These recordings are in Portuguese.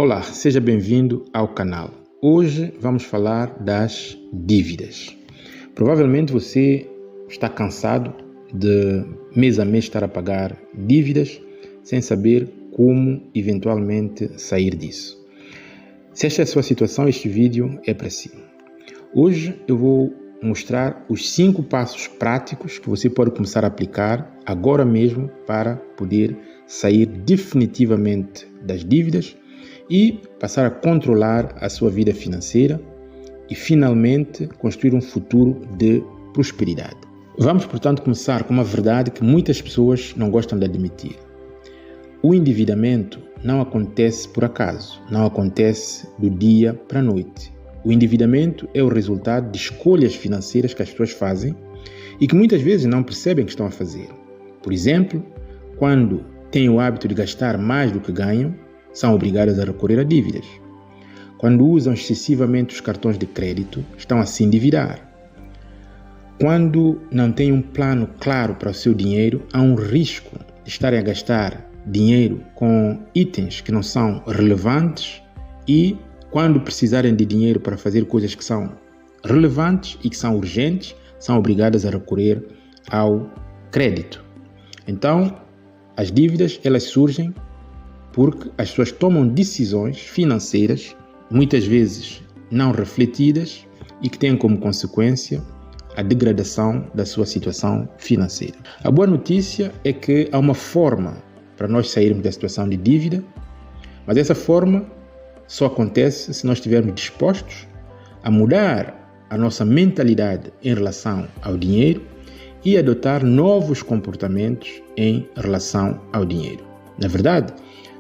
Olá, seja bem-vindo ao canal. Hoje vamos falar das dívidas. Provavelmente você está cansado de mês a mês estar a pagar dívidas sem saber como eventualmente sair disso. Se esta é a sua situação, este vídeo é para si. Hoje eu vou mostrar os 5 passos práticos que você pode começar a aplicar agora mesmo para poder sair definitivamente das dívidas e passar a controlar a sua vida financeira e finalmente construir um futuro de prosperidade. Vamos, portanto, começar com uma verdade que muitas pessoas não gostam de admitir. O endividamento não acontece por acaso, não acontece do dia para a noite. O endividamento é o resultado de escolhas financeiras que as pessoas fazem e que muitas vezes não percebem que estão a fazer. Por exemplo, quando têm o hábito de gastar mais do que ganham, são obrigadas a recorrer a dívidas. Quando usam excessivamente os cartões de crédito, estão a se endividar. Quando não têm um plano claro para o seu dinheiro, há um risco de estarem a gastar dinheiro com itens que não são relevantes e quando precisarem de dinheiro para fazer coisas que são relevantes e que são urgentes, são obrigadas a recorrer ao crédito. Então, as dívidas, elas surgem porque as pessoas tomam decisões financeiras, muitas vezes não refletidas, e que têm como consequência a degradação da sua situação financeira. A boa notícia é que há uma forma para nós sairmos da situação de dívida, mas essa forma só acontece se nós estivermos dispostos a mudar a nossa mentalidade em relação ao dinheiro e adotar novos comportamentos em relação ao dinheiro. Na verdade,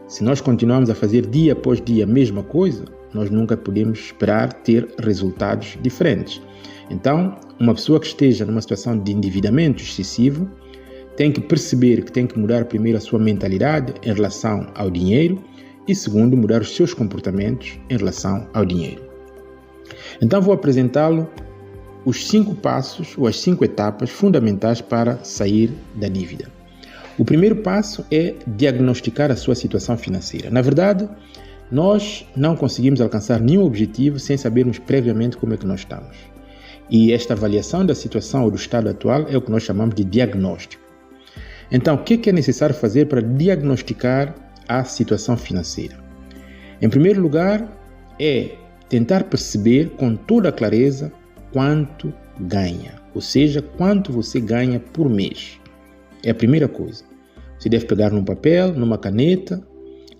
se nós continuarmos a fazer dia após dia a mesma coisa, nós nunca podemos esperar ter resultados diferentes. Então, uma pessoa que esteja numa situação de endividamento excessivo tem que perceber que tem que mudar primeiro a sua mentalidade em relação ao dinheiro e segundo, mudar os seus comportamentos em relação ao dinheiro. Então vou apresentá-lo os 5 passos ou as 5 etapas fundamentais para sair da dívida. O primeiro passo é diagnosticar a sua situação financeira. Na verdade, nós não conseguimos alcançar nenhum objetivo sem sabermos previamente como é que nós estamos. E esta avaliação da situação ou do estado atual é o que nós chamamos de diagnóstico. Então, o que é necessário fazer para diagnosticar a situação financeira? Em primeiro lugar, é tentar perceber com toda a clareza quanto ganha, ou seja, quanto você ganha por mês. É a primeira coisa. Você deve pegar num papel, numa caneta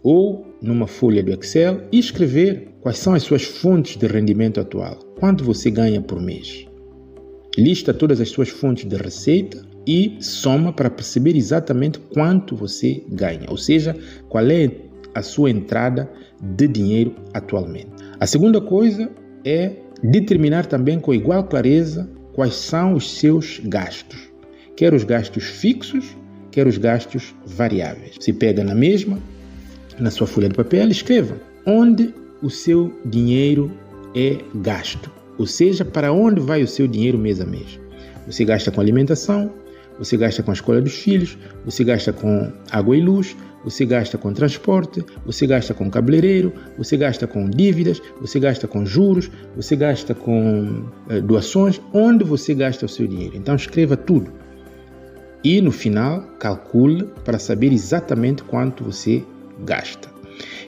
ou numa folha do Excel e escrever quais são as suas fontes de rendimento atual. Quanto você ganha por mês. Lista todas as suas fontes de receita e soma para perceber exatamente quanto você ganha, ou seja, qual é a sua entrada de dinheiro atualmente. A segunda coisa é determinar também com igual clareza quais são os seus gastos, quer os gastos fixos, quer os gastos variáveis. Se pega na sua folha de papel, escreva onde o seu dinheiro é gasto, ou seja, para onde vai o seu dinheiro mês a mês. Você gasta com alimentação, você gasta com a escola dos filhos, você gasta com água e luz, você gasta com transporte, você gasta com cabeleireiro, você gasta com dívidas, você gasta com juros, você gasta com doações, onde você gasta o seu dinheiro. Então escreva tudo e no final calcule para saber exatamente quanto você gasta.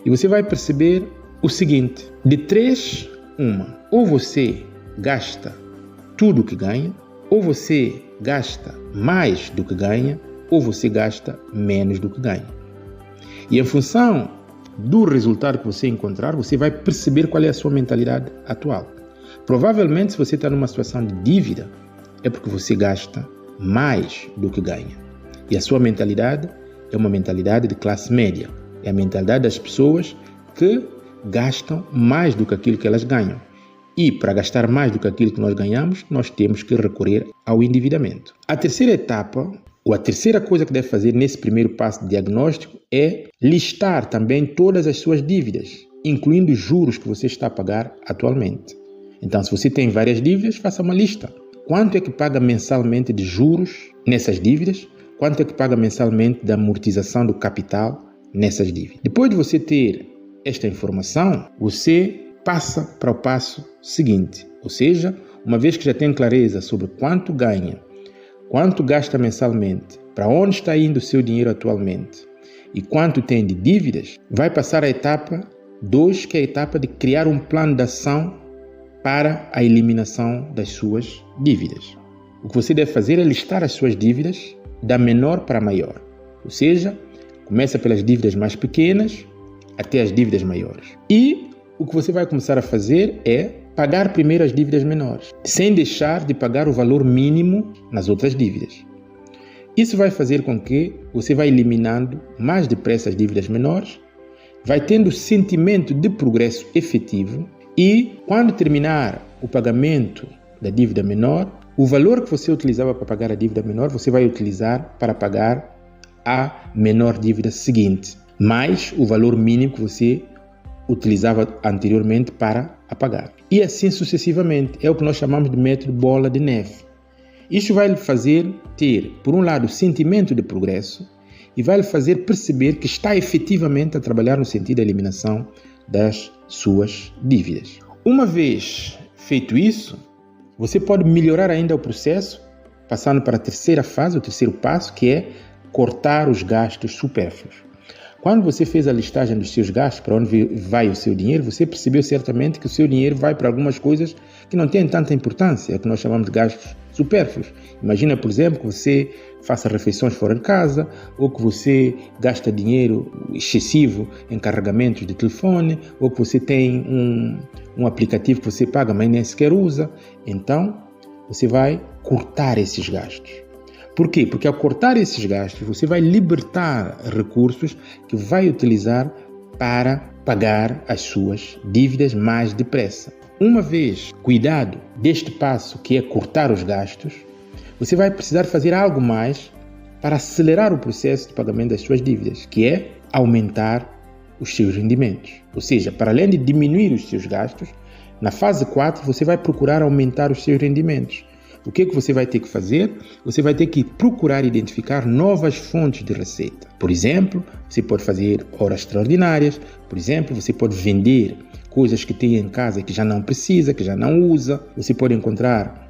E você vai perceber o seguinte, de 3, ou você gasta tudo o que ganha, ou você gasta mais do que ganha, ou você gasta menos do que ganha. E em função do resultado que você encontrar, você vai perceber qual é a sua mentalidade atual. Provavelmente, se você está numa situação de dívida, é porque você gasta mais do que ganha. E a sua mentalidade é uma mentalidade de classe média. É a mentalidade das pessoas que gastam mais do que aquilo que elas ganham. E para gastar mais do que aquilo que nós ganhamos, nós temos que recorrer ao endividamento. A terceira etapa, ou a terceira coisa que deve fazer nesse primeiro passo de diagnóstico é listar também todas as suas dívidas, incluindo os juros que você está a pagar atualmente. Então, se você tem várias dívidas, faça uma lista. Quanto é que paga mensalmente de juros nessas dívidas? Quanto é que paga mensalmente da amortização do capital nessas dívidas? Depois de você ter esta informação, você passa para o passo seguinte. Ou seja, uma vez que já tem clareza sobre quanto ganha, quanto gasta mensalmente, para onde está indo o seu dinheiro atualmente e quanto tem de dívidas, vai passar à etapa 2, que é a etapa de criar um plano de ação para a eliminação das suas dívidas. O que você deve fazer é listar as suas dívidas da menor para a maior. Ou seja, começa pelas dívidas mais pequenas até as dívidas maiores. E o que você vai começar a fazer é pagar primeiro as dívidas menores, sem deixar de pagar o valor mínimo nas outras dívidas. Isso vai fazer com que você vá eliminando mais depressa as dívidas menores, vai tendo sentimento de progresso efetivo e, quando terminar o pagamento da dívida menor, o valor que você utilizava para pagar a dívida menor, você vai utilizar para pagar a menor dívida seguinte, mais o valor mínimo que você utilizava anteriormente para a pagar. E assim sucessivamente. É o que nós chamamos de método bola de neve. Isto vai lhe fazer ter, por um lado, o sentimento de progresso e vai lhe fazer perceber que está efetivamente a trabalhar no sentido da eliminação das suas dívidas. Uma vez feito isso, você pode melhorar ainda o processo, passando para a terceira fase, o terceiro passo, que é cortar os gastos supérfluos. Quando você fez a listagem dos seus gastos, para onde vai o seu dinheiro, você percebeu certamente que o seu dinheiro vai para algumas coisas que não têm tanta importância, é o que nós chamamos de gastos supérfluos. Imagina, por exemplo, que você faça refeições fora de casa, ou que você gasta dinheiro excessivo em carregamentos de telefone, ou que você tem um aplicativo que você paga, mas nem sequer usa. Então, você vai cortar esses gastos. Por quê? Porque ao cortar esses gastos, você vai libertar recursos que vai utilizar para pagar as suas dívidas mais depressa. Uma vez cuidado deste passo, que é cortar os gastos, você vai precisar fazer algo mais para acelerar o processo de pagamento das suas dívidas, que é aumentar os seus rendimentos. Ou seja, para além de diminuir os seus gastos, na fase 4 você vai procurar aumentar os seus rendimentos. O que você vai ter que fazer? Você vai ter que procurar identificar novas fontes de receita. Por exemplo, você pode fazer horas extraordinárias. Por exemplo, você pode vender coisas que tem em casa que já não precisa, que já não usa. Você pode encontrar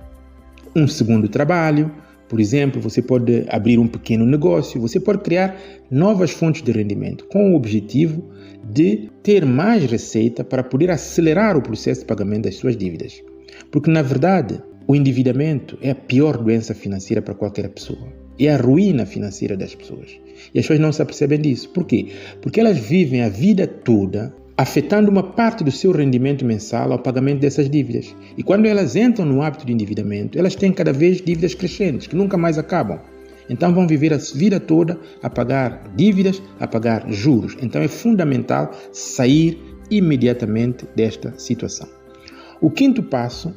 um segundo trabalho. Por exemplo, você pode abrir um pequeno negócio. Você pode criar novas fontes de rendimento com o objetivo de ter mais receita para poder acelerar o processo de pagamento das suas dívidas. Porque, na verdade, o endividamento é a pior doença financeira para qualquer pessoa. É a ruína financeira das pessoas. E as pessoas não se apercebem disso. Por quê? Porque elas vivem a vida toda afetando uma parte do seu rendimento mensal ao pagamento dessas dívidas. E quando elas entram no hábito de endividamento, elas têm cada vez dívidas crescentes, que nunca mais acabam. Então vão viver a vida toda a pagar dívidas, a pagar juros. Então é fundamental sair imediatamente desta situação. O quinto passo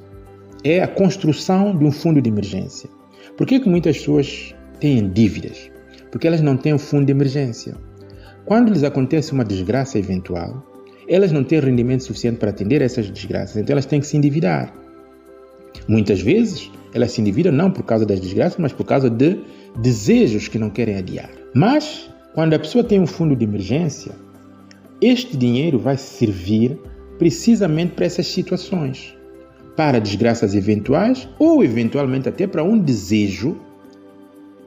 é a construção de um fundo de emergência. Por que muitas pessoas têm dívidas? Porque elas não têm um fundo de emergência. Quando lhes acontece uma desgraça eventual, elas não têm rendimento suficiente para atender a essas desgraças, então elas têm que se endividar. Muitas vezes, elas se endividam não por causa das desgraças, mas por causa de desejos que não querem adiar. Mas, quando a pessoa tem um fundo de emergência, este dinheiro vai servir precisamente para essas situações. Para desgraças eventuais ou eventualmente até para um desejo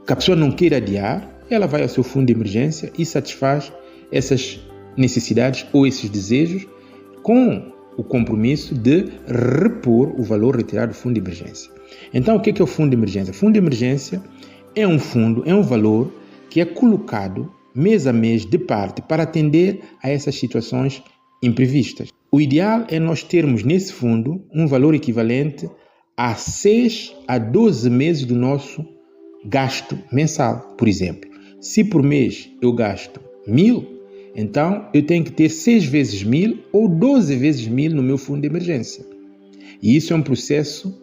que a pessoa não queira adiar, ela vai ao seu fundo de emergência e satisfaz essas necessidades ou esses desejos com o compromisso de repor o valor retirado do fundo de emergência. Então, o que é o fundo de emergência? O fundo de emergência é um valor que é colocado mês a mês de parte para atender a essas situações imprevistas. O ideal é nós termos nesse fundo um valor equivalente a 6 a 12 meses do nosso gasto mensal. Por exemplo, se por mês eu gasto 1.000, então eu tenho que ter 6 vezes 1.000 ou 12 vezes 1.000 no meu fundo de emergência. E isso é um processo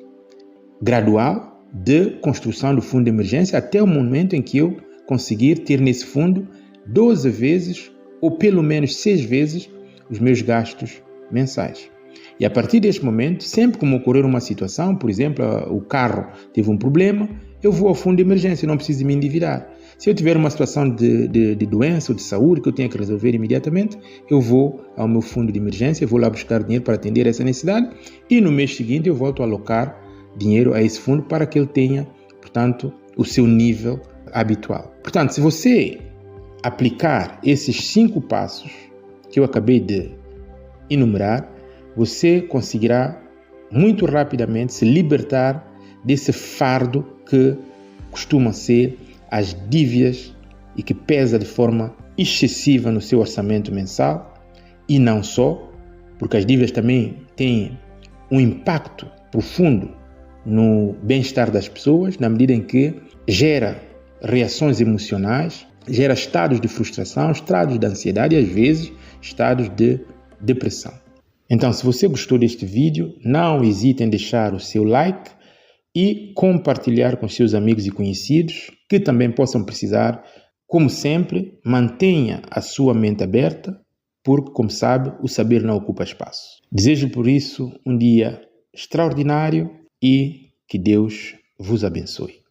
gradual de construção do fundo de emergência até o momento em que eu conseguir ter nesse fundo 12 vezes ou pelo menos 6 vezes os meus gastos mensais. E a partir deste momento, sempre que me ocorrer uma situação, por exemplo, o carro teve um problema, eu vou ao fundo de emergência, não preciso me endividar. Se eu tiver uma situação de doença ou de saúde que eu tenha que resolver imediatamente, eu vou ao meu fundo de emergência, vou lá buscar dinheiro para atender essa necessidade e no mês seguinte eu volto a alocar dinheiro a esse fundo para que ele tenha, portanto, o seu nível habitual. Portanto, se você aplicar esses 5 passos que eu acabei de enumerar, você conseguirá muito rapidamente se libertar desse fardo que costuma ser as dívidas e que pesa de forma excessiva no seu orçamento mensal, e não só, porque as dívidas também têm um impacto profundo no bem-estar das pessoas, na medida em que gera reações emocionais, gera estados de frustração, estados de ansiedade e às vezes estados de depressão. Então, se você gostou deste vídeo, não hesite em deixar o seu like e compartilhar com seus amigos e conhecidos que também possam precisar. Como sempre, mantenha a sua mente aberta, porque, como sabe, o saber não ocupa espaço. Desejo por isso um dia extraordinário e que Deus vos abençoe.